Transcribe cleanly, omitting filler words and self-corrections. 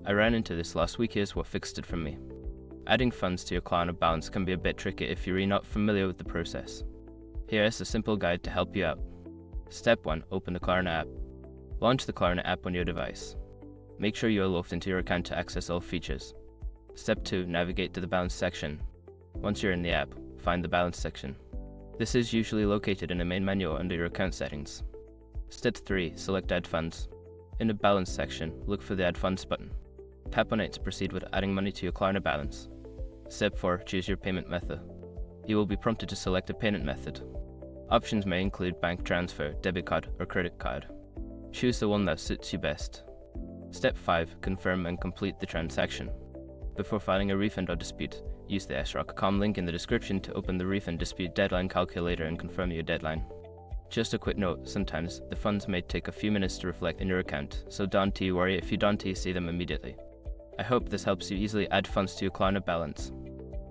I ran into this last week. Here's what fixed it for me. Adding funds to your Klarna balance can be a bit tricky if you're not familiar with the process. Here is a simple guide to help you out. Step 1. Open the Klarna app. Launch the Klarna app on your device. Make sure you are logged into your account to access all features. Step 2. Navigate to the balance section. Once you're in the app, find the balance section. This is usually located in the main menu under your account settings. Step 3. Select Add Funds. In the balance section, look for the Add Funds button. Tap on it to proceed with adding money to your Klarna balance. Step 4. Choose your payment method. You will be prompted to select a payment method. Options may include bank transfer, debit card, or credit card. Choose the one that suits you best. Step 5. Confirm and complete the transaction. Before filing a refund or dispute, use the srock.com link in the description to open the refund dispute deadline calculator and confirm your deadline. Just a quick note, sometimes the funds may take a few minutes to reflect in your account, so don't worry if you don't see them immediately. I hope this helps you easily add funds to your Klarna balance.